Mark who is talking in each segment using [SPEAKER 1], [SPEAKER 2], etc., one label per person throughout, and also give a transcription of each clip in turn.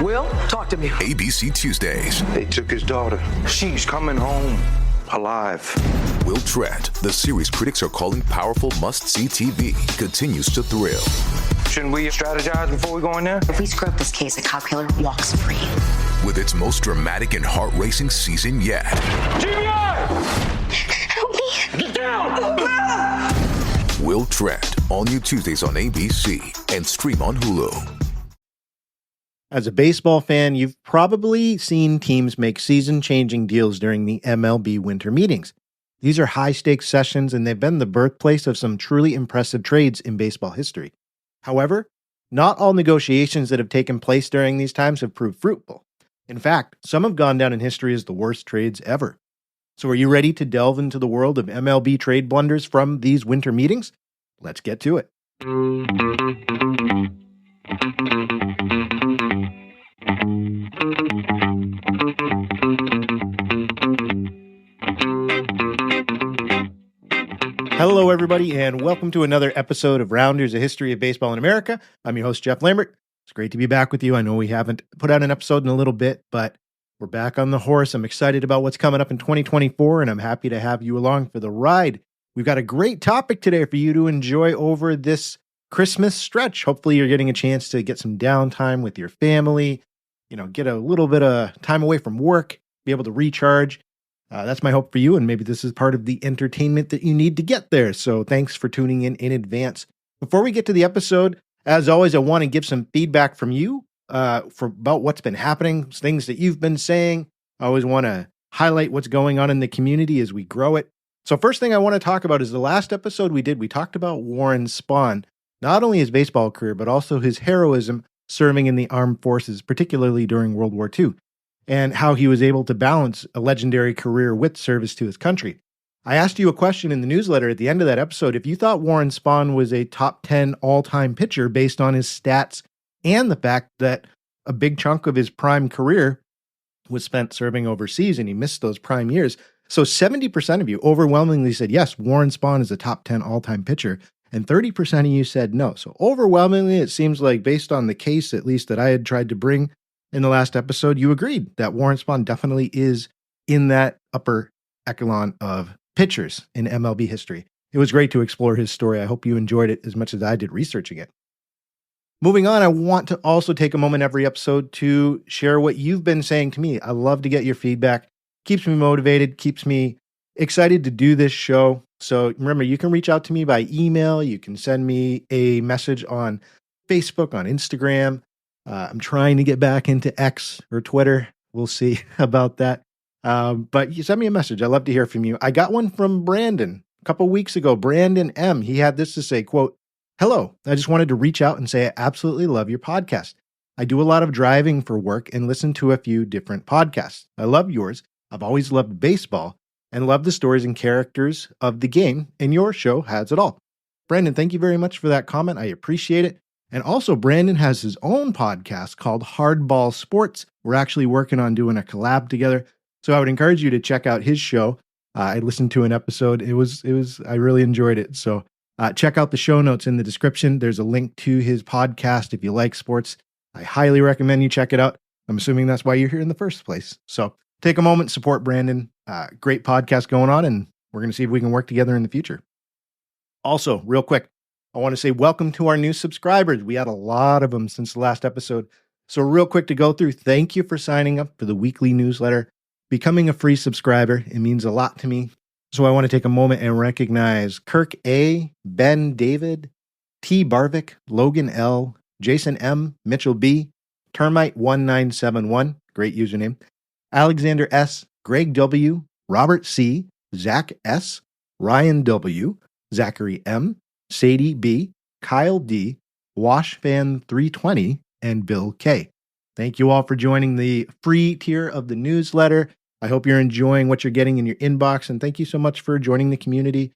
[SPEAKER 1] Will, talk to me.
[SPEAKER 2] ABC Tuesdays.
[SPEAKER 3] They took his daughter. She's coming home alive.
[SPEAKER 2] Will Trent, the series critics are calling powerful must-see TV, continues to thrill.
[SPEAKER 3] Shouldn't we strategize before we go in there?
[SPEAKER 4] If we screw up this case, a cop killer walks free.
[SPEAKER 2] With its most dramatic and heart-racing season yet.
[SPEAKER 3] GBI!
[SPEAKER 4] Help me!
[SPEAKER 3] Get down!
[SPEAKER 2] Will Trent, all new Tuesdays on ABC and stream on Hulu.
[SPEAKER 5] As a baseball fan, you've probably seen teams make season-changing deals during the MLB Winter Meetings. These are high-stakes sessions, and they've been the birthplace of some truly impressive trades in baseball history. However, not all negotiations that have taken place during these times have proved fruitful. In fact, some have gone down in history as the worst trades ever. So are you ready to delve into the world of MLB trade blunders from these winter meetings? Let's get to it. Hello, everybody, and welcome to another episode of Rounders, a History of Baseball in America. I'm your host, Jeff Lambert. It's great to be back with you. I know we haven't put out an episode in a little bit, but we're back on the horse. I'm excited about what's coming up in 2024, and I'm happy to have you along for the ride. We've got a great topic today for you to enjoy over this Christmas stretch. Hopefully, you're getting a chance to get some downtime with your family, get a little bit of time away from work, be able to recharge. That's my hope for you, and maybe this is part of the entertainment that you need to get there. So thanks for tuning in advance. Before we get to the episode, as always, I want to give some feedback from you about what's been happening, things that you've been saying. I always want to highlight what's going on in the community as we grow it. So first thing I want to talk about is the last episode we talked about Warren Spahn, not only his baseball career, but also his heroism serving in the armed forces, particularly during World War II. And how he was able to balance a legendary career with service to his country. I asked you a question in the newsletter at the end of that episode. If you thought Warren Spahn was a top 10 all-time pitcher based on his stats and the fact that a big chunk of his prime career was spent serving overseas and he missed those prime years. So 70% of you overwhelmingly said, yes, Warren Spahn is a top 10 all-time pitcher. And 30% of you said no. So overwhelmingly, it seems like based on the case, at least that I had tried to bring in the last episode, you agreed that Warren Spahn definitely is in that upper echelon of pitchers in MLB history. It was great to explore his story. I hope you enjoyed it as much as I did researching it. Moving on, I want to also take a moment every episode to share what you've been saying to me. I love to get your feedback. Keeps me motivated, keeps me excited to do this show. So remember, you can reach out to me by email. You can send me a message on Facebook, on Instagram. I'm trying to get back into X or Twitter. We'll see about that. But you send me a message. I love to hear from you. I got one from Brandon a couple weeks ago. Brandon M. He had this to say, quote, "Hello, I just wanted to reach out and say I absolutely love your podcast. I do a lot of driving for work and listen to a few different podcasts. I love yours. I've always loved baseball and love the stories and characters of the game, and your show has it all." Brandon, thank you very much for that comment. I appreciate it. And also, Brandon has his own podcast called Hardball Sports. We're actually working on doing a collab together. So I would encourage you to check out his show. I listened to an episode. I really enjoyed it. So check out the show notes in the description. There's a link to his podcast if you like sports. I highly recommend you check it out. I'm assuming that's why you're here in the first place. So take a moment, support Brandon. Great podcast going on, and we're going to see if we can work together in the future. Also, real quick, I want to say welcome to our new subscribers. We had a lot of them since the last episode. So real quick to go through, thank you for signing up for the weekly newsletter, becoming a free subscriber. It means a lot to me. So I want to take a moment and recognize Kirk A., Ben David, T. Barvik, Logan L., Jason M., Mitchell B., Termite1971, great username, Alexander S., Greg W., Robert C., Zach S., Ryan W., Zachary M., Sadie B., Kyle D., Washfan320, and Bill K. Thank you all for joining the free tier of the newsletter. I hope you're enjoying what you're getting in your inbox, and thank you so much for joining the community.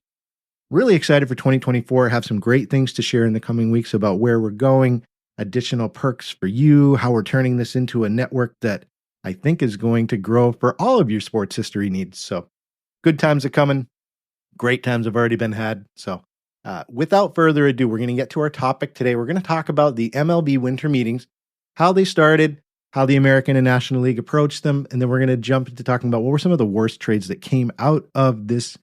[SPEAKER 5] Really excited for 2024. Have some great things to share in the coming weeks about where we're going, additional perks for you, how we're turning this into a network that I think is going to grow for all of your sports history needs. So good times are coming. Great times have already been had. So without further ado, we're going to get to our topic today. We're going to talk about the MLB Winter Meetings, how they started, how the American and National League approached them, and then we're going to jump into talking about what were some of the worst trades that came out of this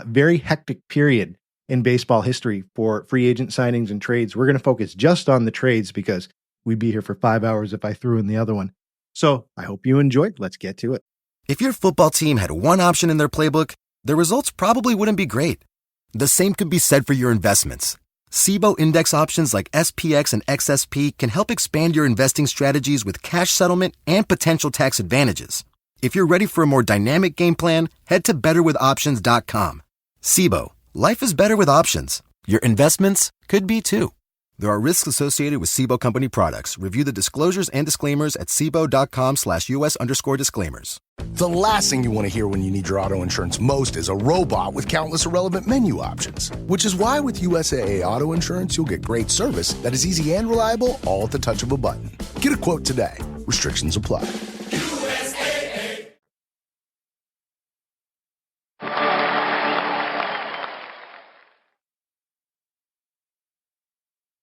[SPEAKER 5] very hectic period in baseball history for free agent signings and trades. We're going to focus just on the trades because we'd be here for 5 hours if I threw in the other one. So I hope you enjoyed. Let's get to it.
[SPEAKER 1] If your football team had one option in their playbook, the results probably wouldn't be great. The same could be said for your investments. SIBO index options like SPX and XSP can help expand your investing strategies with cash settlement and potential tax advantages. If you're ready for a more dynamic game plan, head to betterwithoptions.com. SIBO, life is better with options. Your investments could be too. There are risks associated with SIBO company products. Review the disclosures and disclaimers at SIBO.com/US_disclaimers.
[SPEAKER 6] The last thing you want to hear when you need your auto insurance most is a robot with countless irrelevant menu options. Which is why with USAA Auto Insurance, you'll get great service that is easy and reliable, all at the touch of a button. Get a quote today. Restrictions apply. USAA.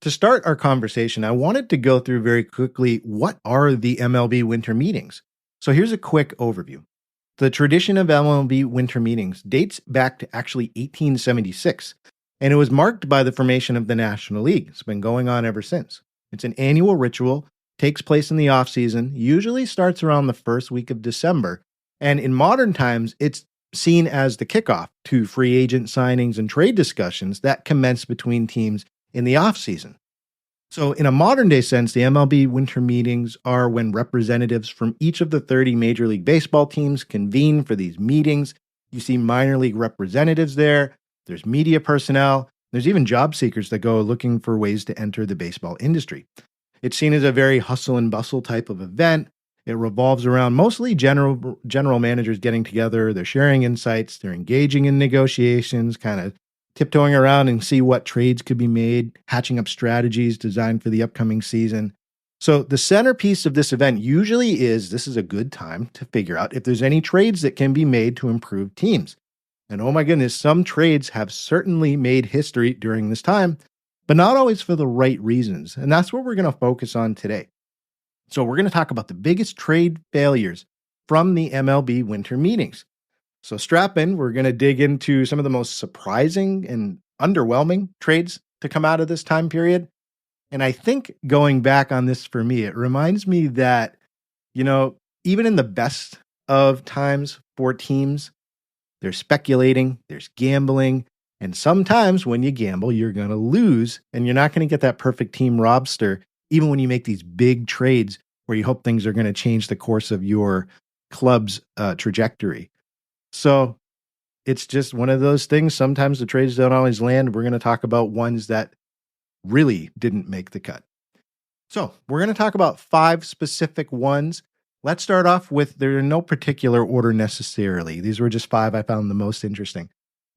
[SPEAKER 5] To start our conversation, I wanted to go through very quickly what are the MLB Winter Meetings. So here's a quick overview. The tradition of MLB Winter Meetings dates back to actually 1876, and it was marked by the formation of the National League. It's been going on ever since. It's an annual ritual, takes place in the off-season, usually starts around the first week of December, and in modern times, it's seen as the kickoff to free agent signings and trade discussions that commence between teams in the off-season. So in a modern-day sense, the MLB Winter Meetings are when representatives from each of the 30 Major League Baseball teams convene for these meetings. You see minor league representatives there. There's media personnel. There's even job seekers that go looking for ways to enter the baseball industry. It's seen as a very hustle and bustle type of event. It revolves around mostly general managers getting together. They're sharing insights. They're engaging in negotiations, kind of tiptoeing around and see what trades could be made, hatching up strategies designed for the upcoming season. So the centerpiece of this event usually is this is a good time to figure out if there's any trades that can be made to improve teams. And oh my goodness, some trades have certainly made history during this time, but not always for the right reasons. And that's what we're going to focus on today. So we're going to talk about the biggest trade failures from the MLB Winter Meetings. So strap in, we're going to dig into some of the most surprising and underwhelming trades to come out of this time period. And I think going back on this for me, it reminds me that, even in the best of times for teams, there's speculating, there's gambling, and sometimes when you gamble, you're going to lose and you're not going to get that perfect team roster, even when you make these big trades where you hope things are going to change the course of your club's trajectory. So it's just one of those things. Sometimes the trades don't always land. We're going to talk about ones that really didn't make the cut. So we're going to talk about 5 specific ones. Let's start off with, they're in no particular order necessarily. These were just 5 I found the most interesting.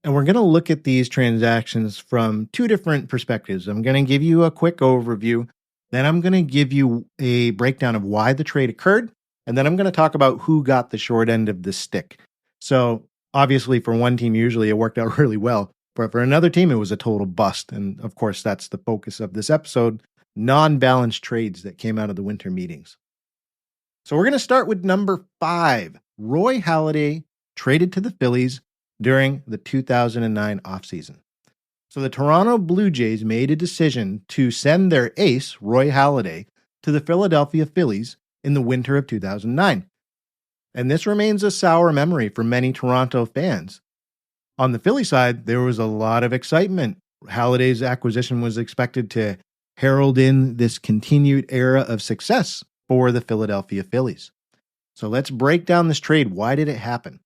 [SPEAKER 5] And we're going to look at these transactions from 2 different perspectives. I'm going to give you a quick overview. Then I'm going to give you a breakdown of why the trade occurred. And then I'm going to talk about who got the short end of the stick. So obviously for one team, usually it worked out really well, but for another team, it was a total bust. And of course, that's the focus of this episode, non-balanced trades that came out of the winter meetings. So we're going to start with number 5. Roy Halladay traded to the Phillies during the 2009 offseason. So the Toronto Blue Jays made a decision to send their ace, Roy Halladay, to the Philadelphia Phillies in the winter of 2009. And this remains a sour memory for many Toronto fans. On the Philly side, there was a lot of excitement. Halladay's acquisition was expected to herald in this continued era of success for the Philadelphia Phillies. So let's break down this trade. Why did it happen?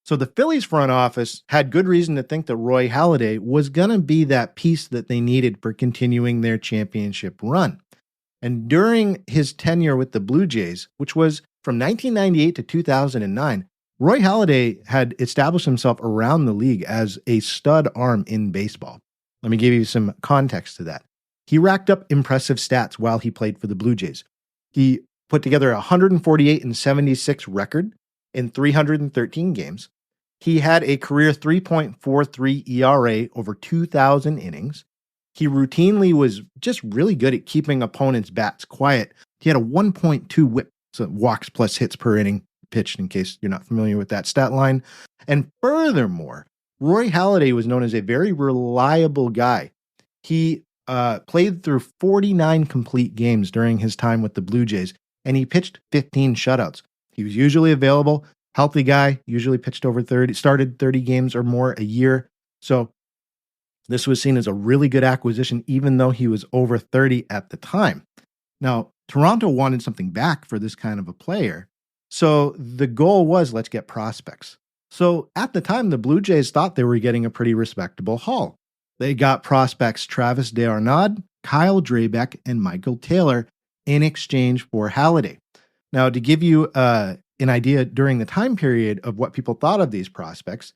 [SPEAKER 5] So the Phillies front office had good reason to think that Roy Halladay was going to be that piece that they needed for continuing their championship run. And during his tenure with the Blue Jays, which was from 1998 to 2009, Roy Halladay had established himself around the league as a stud arm in baseball. Let me give you some context to that. He racked up impressive stats while he played for the Blue Jays. He put together a 148-76 record in 313 games. He had a career 3.43 ERA over 2,000 innings. He routinely was just really good at keeping opponents' bats quiet. He had a 1.2 whip So walks plus hits per inning pitched, in case you're not familiar with that stat line. And furthermore, Roy Halladay was known as a very reliable guy. He played through 49 complete games during his time with the Blue Jays, and he pitched 15 shutouts. He was usually available, healthy guy, usually pitched over 30, started 30 games or more a year. So this was seen as a really good acquisition, even though he was over 30 at the time. Now, Toronto wanted something back for this kind of a player. So the goal was, let's get prospects. So at the time, the Blue Jays thought they were getting a pretty respectable haul. They got prospects Travis d'Arnaud, Kyle Drabek, and Michael Taylor in exchange for Halladay. Now, to give you an idea during the time period of what people thought of these prospects,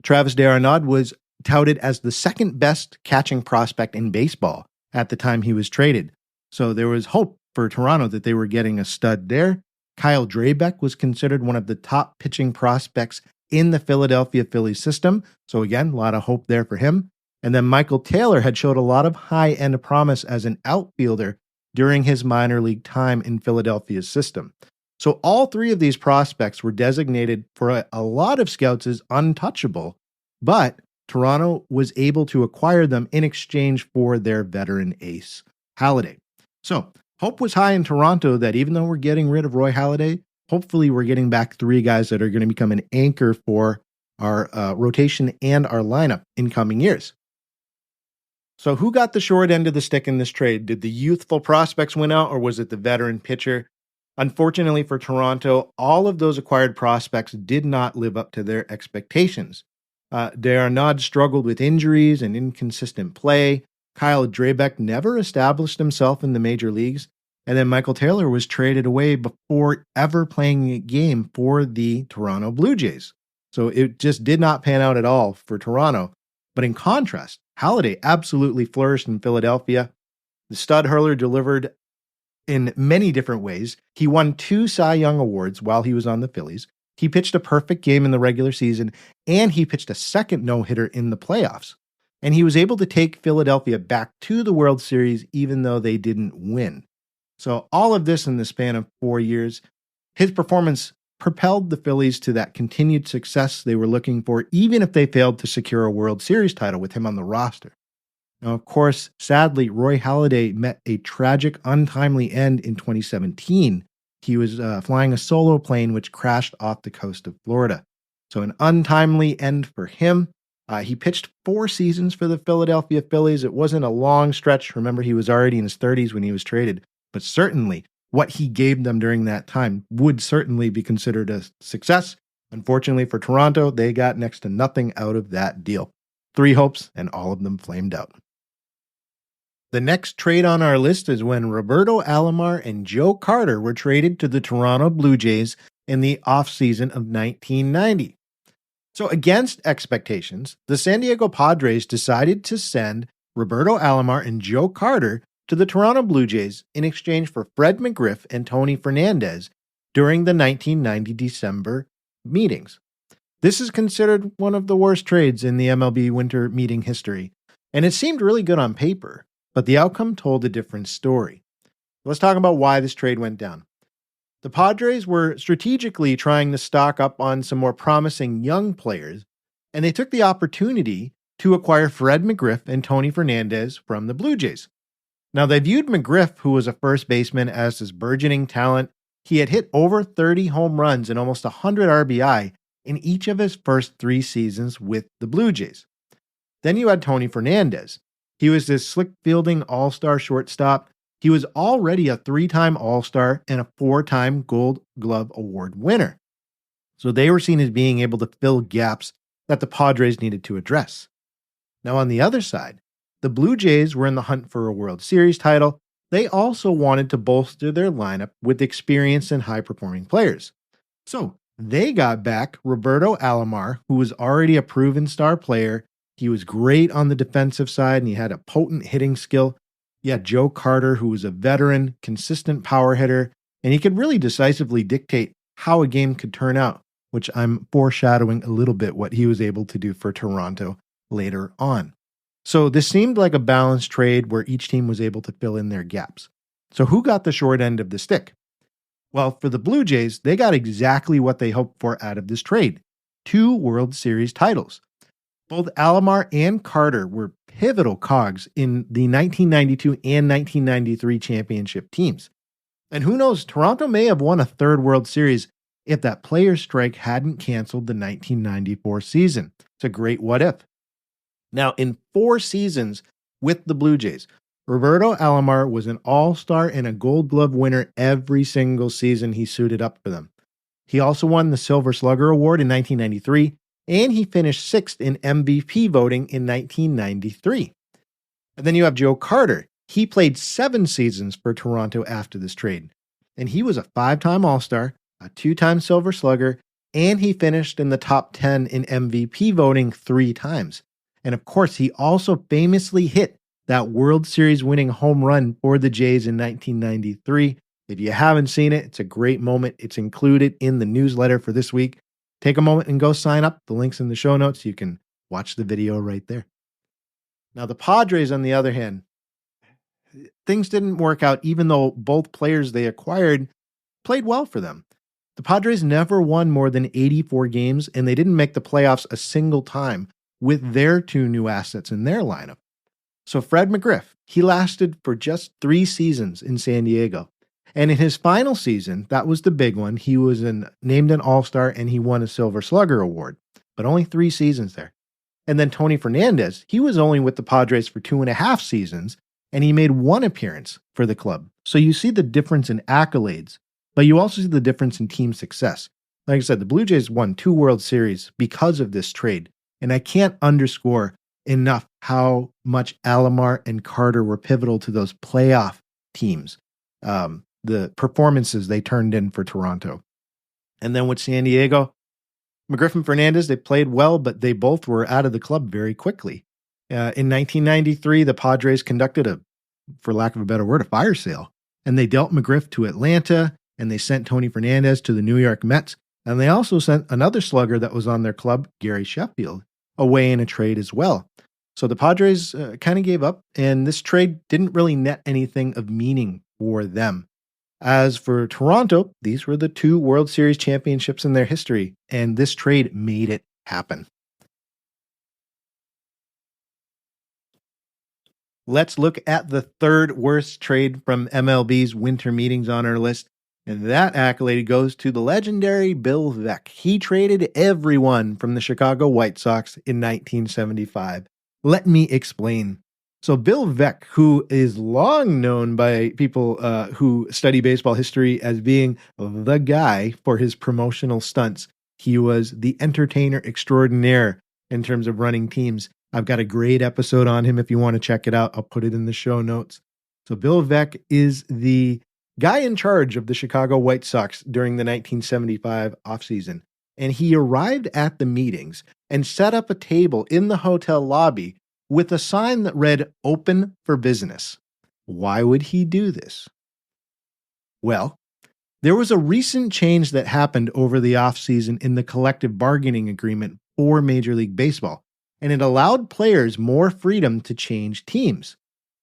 [SPEAKER 5] Travis d'Arnaud was touted as the second best catching prospect in baseball at the time he was traded. So there was hope for Toronto that they were getting a stud there. Kyle Drabek was considered one of the top pitching prospects in the Philadelphia Phillies system. So again, a lot of hope there for him. And then Michael Taylor had showed a lot of high-end promise as an outfielder during his minor league time in Philadelphia's system. So all three of these prospects were designated for a lot of scouts as untouchable, but Toronto was able to acquire them in exchange for their veteran ace, Halladay. So hope was high in Toronto that even though we're getting rid of Roy Halladay, hopefully we're getting back three guys that are going to become an anchor for our rotation and our lineup in coming years. So who got the short end of the stick in this trade? Did the youthful prospects win out, or was it the veteran pitcher? Unfortunately for Toronto, all of those acquired prospects did not live up to their expectations. d'Arnaud struggled with injuries and inconsistent play. Kyle Drabek never established himself in the major leagues. And then Michael Taylor was traded away before ever playing a game for the Toronto Blue Jays. So it just did not pan out at all for Toronto. But in contrast, Halladay absolutely flourished in Philadelphia. The stud hurler delivered in many different ways. He won 2 Cy Young Awards while he was on the Phillies. He pitched a perfect game in the regular season, and he pitched a second no-hitter in the playoffs. And he was able to take Philadelphia back to the World Series even though they didn't win. So all of this in the span of 4 years, his performance propelled the Phillies to that continued success they were looking for, even if they failed to secure a World Series title with him on the roster. Now, of course, sadly, Roy Halladay met a tragic, untimely end in 2017. He was flying a solo plane which crashed off the coast of Florida. So an untimely end for him. He pitched 4 seasons for the Philadelphia Phillies. It wasn't a long stretch. Remember, he was already in his 30s when he was traded. But certainly, what he gave them during that time would certainly be considered a success. Unfortunately for Toronto, they got next to nothing out of that deal. 3 hopes, and all of them flamed out. The next trade on our list is when Roberto Alomar and Joe Carter were traded to the Toronto Blue Jays in the offseason of 1990. So against expectations, the San Diego Padres decided to send Roberto Alomar and Joe Carter to the Toronto Blue Jays in exchange for Fred McGriff and Tony Fernandez during the 1990 December meetings. This is considered one of the worst trades in the MLB Winter Meeting history, and it seemed really good on paper, but the outcome told a different story. Let's talk about why this trade went down. The Padres were strategically trying to stock up on some more promising young players, and they took the opportunity to acquire Fred McGriff and Tony Fernandez from the Blue Jays. Now, they viewed McGriff, who was a first baseman, as this burgeoning talent. He had hit over 30 home runs and almost 100 RBI in each of his first 3 seasons with the Blue Jays. Then you had Tony Fernandez. He was this slick fielding all-star shortstop. He was already a 3-time All-Star and a 4-time Gold Glove Award winner. So they were seen as being able to fill gaps that the Padres needed to address. Now, on the other side, the Blue Jays were in the hunt for a World Series title. They also wanted to bolster their lineup with experienced and high-performing players. So they got back Roberto Alomar, who was already a proven star player. He was great on the defensive side, and he had a potent hitting skill. You had Joe Carter, who was a veteran, consistent power hitter, and he could really decisively dictate how a game could turn out, which I'm foreshadowing a little bit what he was able to do for Toronto later on. So this seemed like a balanced trade where each team was able to fill in their gaps. So who got the short end of the stick? Well, for the Blue Jays, they got exactly what they hoped for out of this trade: 2 World Series titles. Both Alomar and Carter were pivotal cogs in the 1992 and 1993 championship teams. And who knows, Toronto may have won a third World Series if that players' strike hadn't canceled the 1994 season. It's a great what if. Now, in 4 seasons with the Blue Jays, Roberto Alomar was an all-star and a Gold Glove winner every single season he suited up for them. He also won the Silver Slugger Award in 1993, and he finished 6th in MVP voting in 1993. And then you have Joe Carter. He played 7 seasons for Toronto after this trade, and he was a 5-time All-Star, a 2-time Silver Slugger, and he finished in the top 10 in MVP voting 3 times. And of course, he also famously hit that World Series winning home run for the Jays in 1993. If you haven't seen it, it's a great moment. It's included in the newsletter for this week. Take a moment and go sign up. The link's in the show notes. You can watch the video right there. Now, the Padres, on the other hand, things didn't work out, even though both players they acquired played well for them. The Padres never won more than 84 games, and they didn't make the playoffs a single time with their 2 new assets in their lineup. So Fred McGriff, he lasted for just 3 seasons in San Diego. And in his final season, that was the big one, he was named an All-Star and he won a Silver Slugger Award, but only 3 seasons there. And then Tony Fernandez, he was only with the Padres for 2.5 seasons, and he made 1 appearance for the club. So you see the difference in accolades, but you also see the difference in team success. Like I said, the Blue Jays won 2 World Series because of this trade, and I can't underscore enough how much Alomar and Carter were pivotal to those playoff teams, the performances they turned in for Toronto. And then with San Diego, McGriff and Fernandez, they played well, but they both were out of the club very quickly. In 1993, the Padres conducted for lack of a better word, a fire sale. And they dealt McGriff to Atlanta, and they sent Tony Fernandez to the New York Mets. And they also sent another slugger that was on their club, Gary Sheffield, away in a trade as well. So the Padres kind of gave up, and this trade didn't really net anything of meaning for them. As for Toronto, these were the 2 World Series championships in their history, and this trade made it happen. Let's look at the 3rd worst trade from MLB's winter meetings on our list, and that accolade goes to the legendary Bill Veeck. He traded everyone from the Chicago White Sox in 1975. Let me explain. So Bill Veeck, who is long known by people who study baseball history as being the guy for his promotional stunts, he was the entertainer extraordinaire in terms of running teams. I've got a great episode on him if you want to check it out. I'll put it in the show notes. So Bill Veeck is the guy in charge of the Chicago White Sox during the 1975 offseason. And he arrived at the meetings and set up a table in the hotel lobby with a sign that read, "Open for business." Why would he do this? Well, there was a recent change that happened over the offseason in the collective bargaining agreement for Major League Baseball, and it allowed players more freedom to change teams.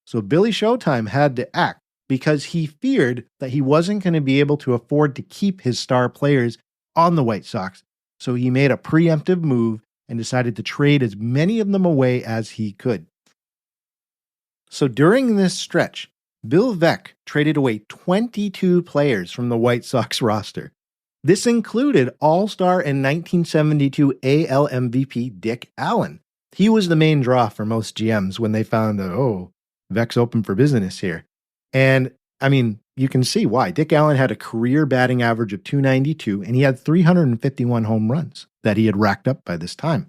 [SPEAKER 5] So Billy Showtime had to act because he feared that he wasn't going to be able to afford to keep his star players on the White Sox. So he made a preemptive move and decided to trade as many of them away as he could. So during this stretch, Bill Veeck traded away 22 players from the White Sox roster. This included All-Star and 1972 AL MVP Dick Allen. He was the main draw for most GMs when they found out, Veeck's open for business here. And I mean, you can see why. Dick Allen had a career batting average of .292, and he had 351 home runs that he had racked up by this time.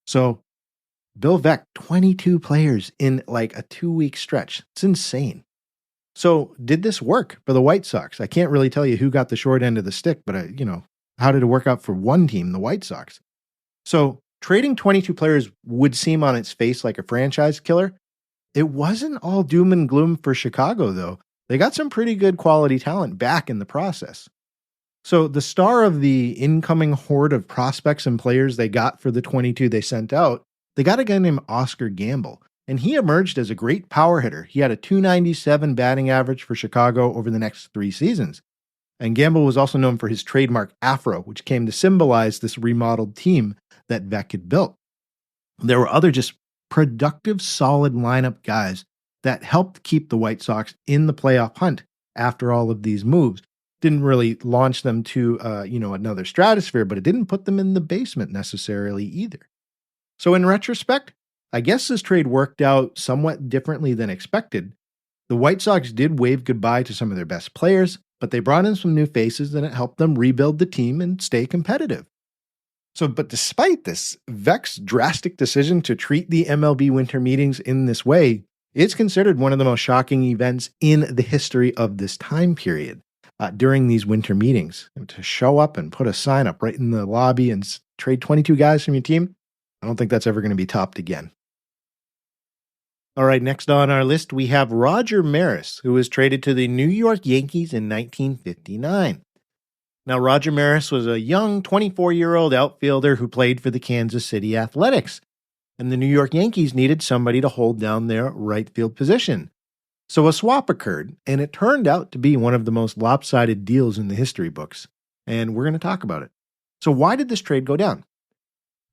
[SPEAKER 5] So Bill Veeck, 22 players in like a 2-week stretch. It's insane. So did this work for the White Sox? I can't really tell you who got the short end of the stick, but how did it work out for one team, the White Sox? So trading 22 players would seem on its face like a franchise killer. It wasn't all doom and gloom for Chicago, though. They got some pretty good quality talent back in the process. So the star of the incoming horde of prospects and players they got for the 22 they sent out, they got a guy named Oscar Gamble, and he emerged as a great power hitter. He had a .297 batting average for Chicago over the next 3 seasons. And Gamble was also known for his trademark afro, which came to symbolize this remodeled team that Veeck had built. There were other just productive, solid lineup guys that helped keep the White Sox in the playoff hunt after all of these moves. Didn't really launch them to, another stratosphere, but it didn't put them in the basement necessarily either. So in retrospect, I guess this trade worked out somewhat differently than expected. The White Sox did wave goodbye to some of their best players, but they brought in some new faces and it helped them rebuild the team and stay competitive. But despite this, Veeck's drastic decision to treat the MLB Winter Meetings in this way is considered one of the most shocking events in the history of this time period. During these winter meetings, to show up and put a sign up right in the lobby and trade 22 guys from your team, I don't think that's ever going to be topped again. All right, next on our list, we have Roger Maris, who was traded to the New York Yankees in 1959. Now, Roger Maris was a young 24-year-old outfielder who played for the Kansas City Athletics, and the New York Yankees needed somebody to hold down their right field position. So a swap occurred, and it turned out to be one of the most lopsided deals in the history books, and we're going to talk about it. So why did this trade go down?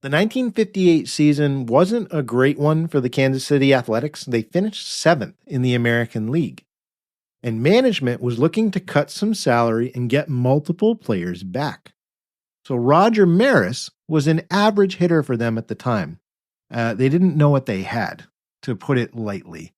[SPEAKER 5] The 1958 season wasn't a great one for the Kansas City Athletics. They finished 7th in the American League, and management was looking to cut some salary and get multiple players back. So Roger Maris was an average hitter for them at the time. They didn't know what they had, to put it lightly.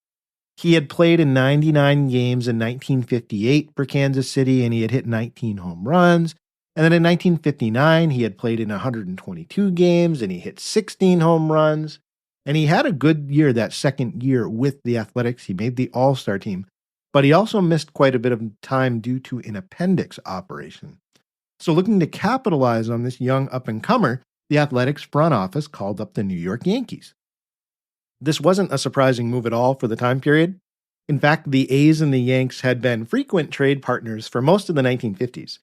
[SPEAKER 5] He had played in 99 games in 1958 for Kansas City, and he had hit 19 home runs. And then in 1959, he had played in 122 games, and he hit 16 home runs. And he had a good year that second year with the Athletics. He made the All-Star team, but he also missed quite a bit of time due to an appendix operation. So looking to capitalize on this young up-and-comer, the Athletics front office called up the New York Yankees. This wasn't a surprising move at all for the time period. In fact, the A's and the Yanks had been frequent trade partners for most of the 1950s.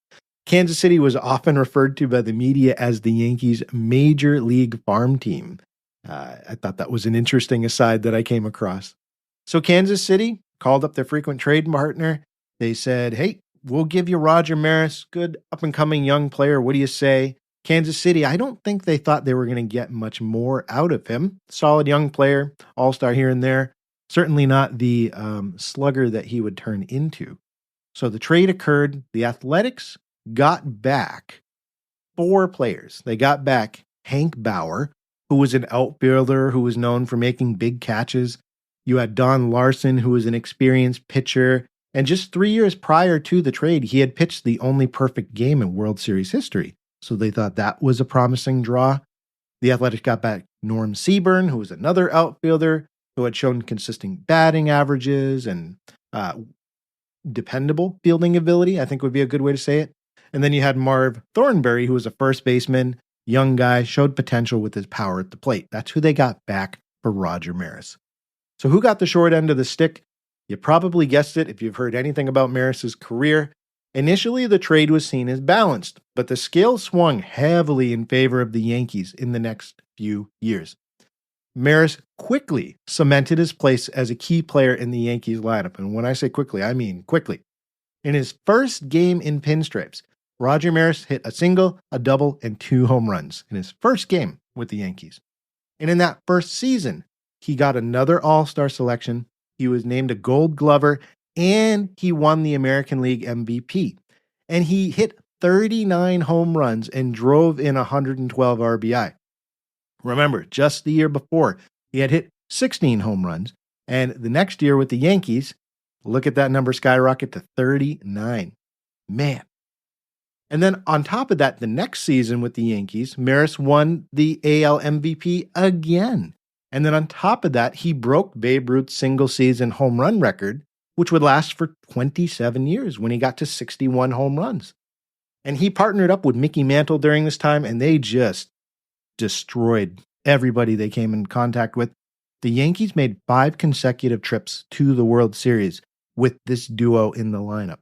[SPEAKER 5] Kansas City was often referred to by the media as the Yankees' major league farm team. I thought that was an interesting aside that I came across. So Kansas City called up their frequent trade partner. They said, hey, we'll give you Roger Maris, good up-and-coming young player. What do you say? Kansas City, I don't think they thought they were going to get much more out of him. Solid young player, all-star here and there. Certainly not the slugger that he would turn into. So the trade occurred. The Athletics got back 4 players. They got back Hank Bauer, who was an outfielder who was known for making big catches. You had Don Larson, who was an experienced pitcher. And just 3 years prior to the trade, he had pitched the only perfect game in World Series history. So they thought that was a promising draw. The Athletics got back Norm Seaburn, who was another outfielder who had shown consistent batting averages and dependable fielding ability, I think would be a good way to say it. And then you had Marv Thornberry, who was a first baseman, young guy, showed potential with his power at the plate. That's who they got back for Roger Maris. So who got the short end of the stick? You probably guessed it if you've heard anything about Maris's career. Initially, the trade was seen as balanced, but the scale swung heavily in favor of the Yankees in the next few years. Maris quickly cemented his place as a key player in the Yankees lineup. And when I say quickly, I mean quickly. In his first game in pinstripes, Roger Maris hit a single, a double, and 2 home runs in his first game with the Yankees. And in that first season, he got another All-Star selection. He was named a Gold Glover, and he won the American League MVP. And he hit 39 home runs and drove in 112 RBI. Remember, just the year before, he had hit 16 home runs. And the next year with the Yankees, look at that number skyrocket to 39. Man. And then on top of that, the next season with the Yankees, Maris won the AL MVP again. And then on top of that, he broke Babe Ruth's single-season home run record, which would last for 27 years when he got to 61 home runs. And he partnered up with Mickey Mantle during this time, and they just destroyed everybody they came in contact with. The Yankees made 5 consecutive trips to the World Series with this duo in the lineup.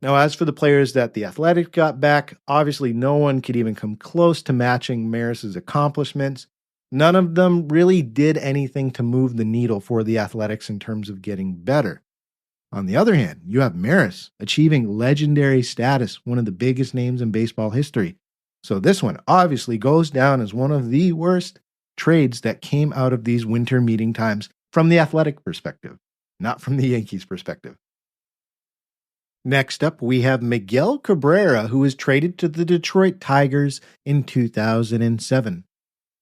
[SPEAKER 5] Now, as for the players that the Athletics got back, obviously no one could even come close to matching Maris's accomplishments. None of them really did anything to move the needle for the Athletics in terms of getting better. On the other hand, you have Maris achieving legendary status, one of the biggest names in baseball history. So this one obviously goes down as one of the worst trades that came out of these winter meeting times from the Athletic perspective, not from the Yankees perspective. Next up, we have Miguel Cabrera, who was traded to the Detroit Tigers in 2007.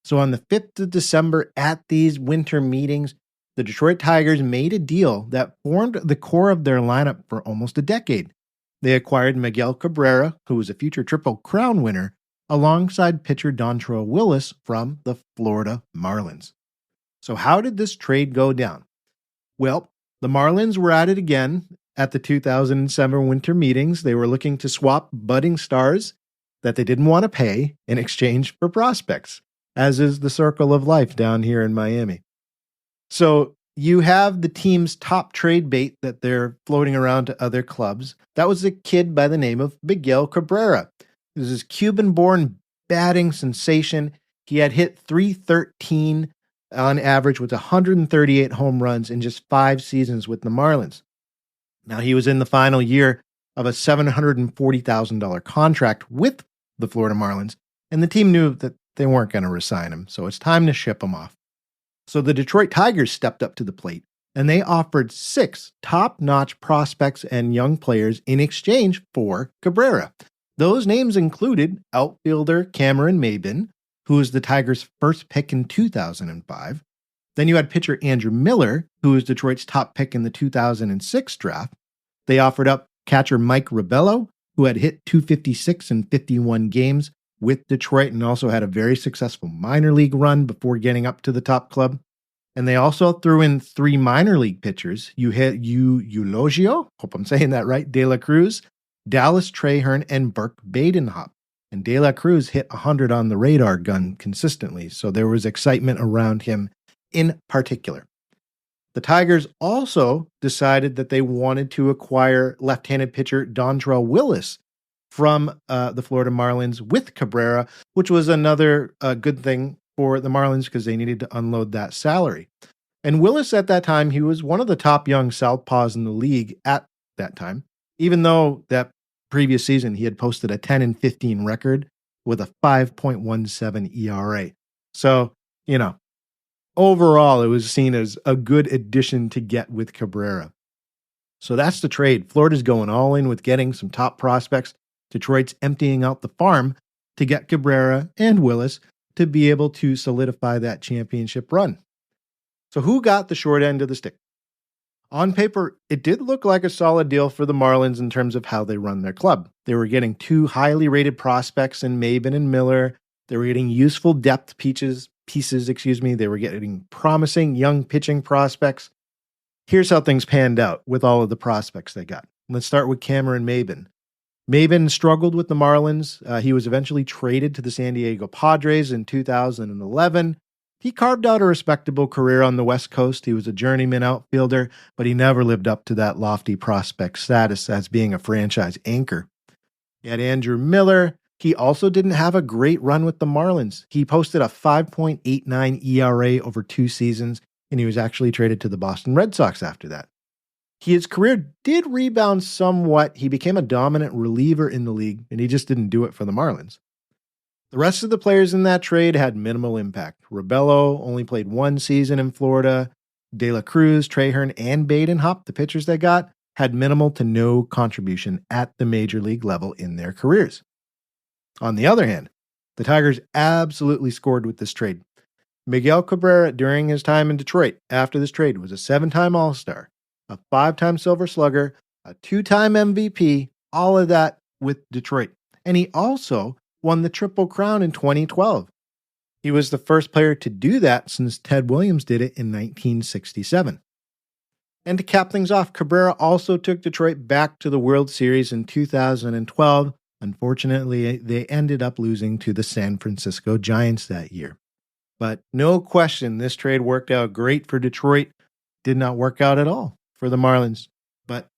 [SPEAKER 5] So on the 5th of December at these winter meetings, the Detroit Tigers made a deal that formed the core of their lineup for almost a decade. They acquired Miguel Cabrera, who was a future Triple Crown winner, alongside pitcher Dontrelle Willis from the Florida Marlins. So how did this trade go down? Well, the Marlins were at it again at the 2007 winter meetings. They were looking to swap budding stars that they didn't want to pay in exchange for prospects, as is the circle of life down here in Miami. So you have the team's top trade bait that they're floating around to other clubs. That was a kid by the name of Miguel Cabrera. He was this Cuban-born batting sensation. He had hit .313 on average with 138 home runs in just 5 seasons with the Marlins. Now, he was in the final year of a $740,000 contract with the Florida Marlins, and the team knew that they weren't going to re-sign him, so it's time to ship him off. So the Detroit Tigers stepped up to the plate, and they offered 6 top-notch prospects and young players in exchange for Cabrera. Those names included outfielder Cameron Maybin, who was the Tigers' first pick in 2005. Then you had pitcher Andrew Miller, who was Detroit's top pick in the 2006 draft. They offered up catcher Mike Rabello, who had hit .256 in 51 games with Detroit and also had a very successful minor league run before getting up to the top club. And they also threw in 3 minor league pitchers. You hit Eulogio, hope I'm saying that right, De La Cruz, Dallas Traherne, and Burke Badenhop. And De La Cruz hit 100 on the radar gun consistently, so there was excitement around him in particular. The Tigers also decided that they wanted to acquire left-handed pitcher Dontrelle Willis from the Florida Marlins with Cabrera, which was another good thing for the Marlins because they needed to unload that salary. And Willis at that time, he was one of the top young southpaws in the league at that time, even though that previous season he had posted a 10-15 record with a 5.17 ERA. So, overall, it was seen as a good addition to get with Cabrera. So that's the trade. Florida's going all in with getting some top prospects. Detroit's emptying out the farm to get Cabrera and Willis to be able to solidify that championship run. So who got the short end of the stick? On paper, it did look like a solid deal for the Marlins in terms of how they run their club. They were getting 2 highly rated prospects in Maybin and Miller. They were getting useful depth pieces. They were getting promising young pitching prospects. Here's how things panned out with all of the prospects they got. Let's start with Cameron Maybin. Maybin struggled with the Marlins. He was eventually traded to the San Diego Padres in 2011. He carved out a respectable career on the West Coast. He was a journeyman outfielder, but he never lived up to that lofty prospect status as being a franchise anchor. You had Andrew Miller. He also didn't have a great run with the Marlins. He posted a 5.89 ERA over 2 seasons, and he was actually traded to the Boston Red Sox after that. His career did rebound somewhat. He became a dominant reliever in the league, and he just didn't do it for the Marlins. The rest of the players in that trade had minimal impact. Rabello only played 1 season in Florida. De La Cruz, Traherne, and Badenhop, the pitchers they got, had minimal to no contribution at the major league level in their careers. On the other hand, the Tigers absolutely scored with this trade. Miguel Cabrera, during his time in Detroit after this trade, was a 7-time All-Star, a 5-time Silver Slugger, a 2-time MVP, all of that with Detroit. And he also won the Triple Crown in 2012. He was the first player to do that since Ted Williams did it in 1967. And to cap things off, Cabrera also took Detroit back to the World Series in 2012. Unfortunately, they ended up losing to the San Francisco Giants that year. But no question, this trade worked out great for Detroit. Did not work out at all for the Marlins. But,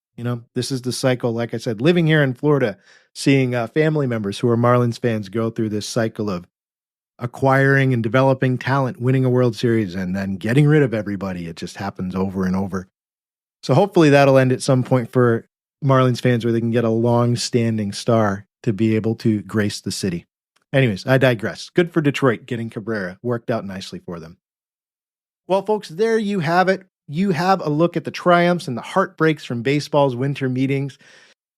[SPEAKER 5] this is the cycle. Like I said, living here in Florida, seeing family members who are Marlins fans go through this cycle of acquiring and developing talent, winning a World Series, and then getting rid of everybody. It just happens over and over. So hopefully that'll end at some point for Marlins fans where they can get a long-standing star to be able to grace the city. Anyways, I digress. Good for Detroit getting Cabrera. Worked out nicely for them. Well, folks, there you have it. You have a look at the triumphs and the heartbreaks from baseball's winter meetings.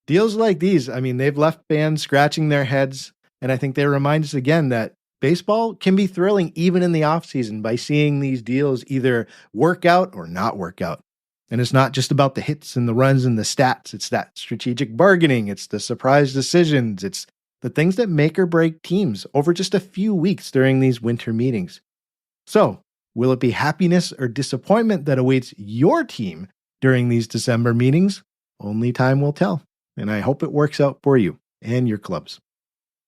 [SPEAKER 5] Deals like these, they've left fans scratching their heads, and I think they remind us again that baseball can be thrilling even in the offseason by seeing these deals either work out or not work out. And it's not just about the hits and the runs and the stats. It's that strategic bargaining. It's the surprise decisions. It's the things that make or break teams over just a few weeks during these winter meetings. So, will it be happiness or disappointment that awaits your team during these December meetings? Only time will tell. And I hope it works out for you and your clubs.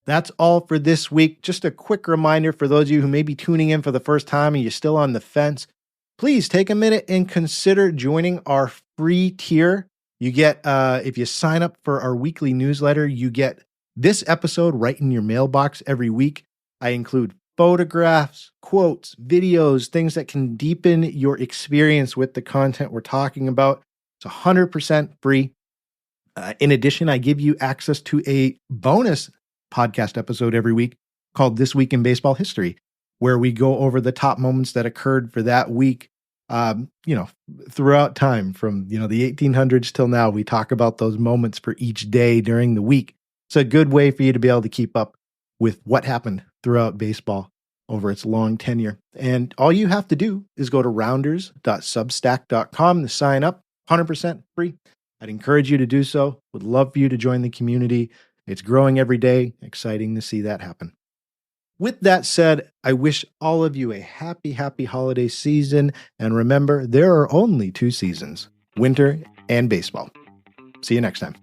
[SPEAKER 5] That's all for this week. Just a quick reminder for those of you who may be tuning in for the first time and you're still on the fence, please take a minute and consider joining our free tier. You get, if you sign up for our weekly newsletter, you get this episode right in your mailbox every week. I include photographs, quotes, videos, things that can deepen your experience with the content we're talking about. It's 100% free. In addition, I give you access to a bonus podcast episode every week called This Week in Baseball History, where we go over the top moments that occurred for that week, throughout time from, the 1800s till now. We talk about those moments for each day during the week. It's a good way for you to be able to keep up with what happened throughout baseball over its long tenure. And all you have to do is go to rounders.substack.com to sign up, 100% free. I'd encourage you to do so. Would love for you to join the community. It's growing every day. Exciting to see that happen. With that said, I wish all of you a happy, happy holiday season. And remember, there are only two seasons, winter and baseball. See you next time.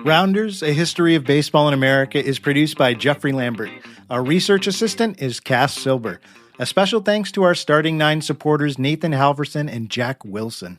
[SPEAKER 5] Rounders, A History of Baseball in America is produced by Jeffrey Lambert. Our research assistant is Cass Silber. A special thanks to our starting nine supporters, Nathan Halverson and Jack Wilson.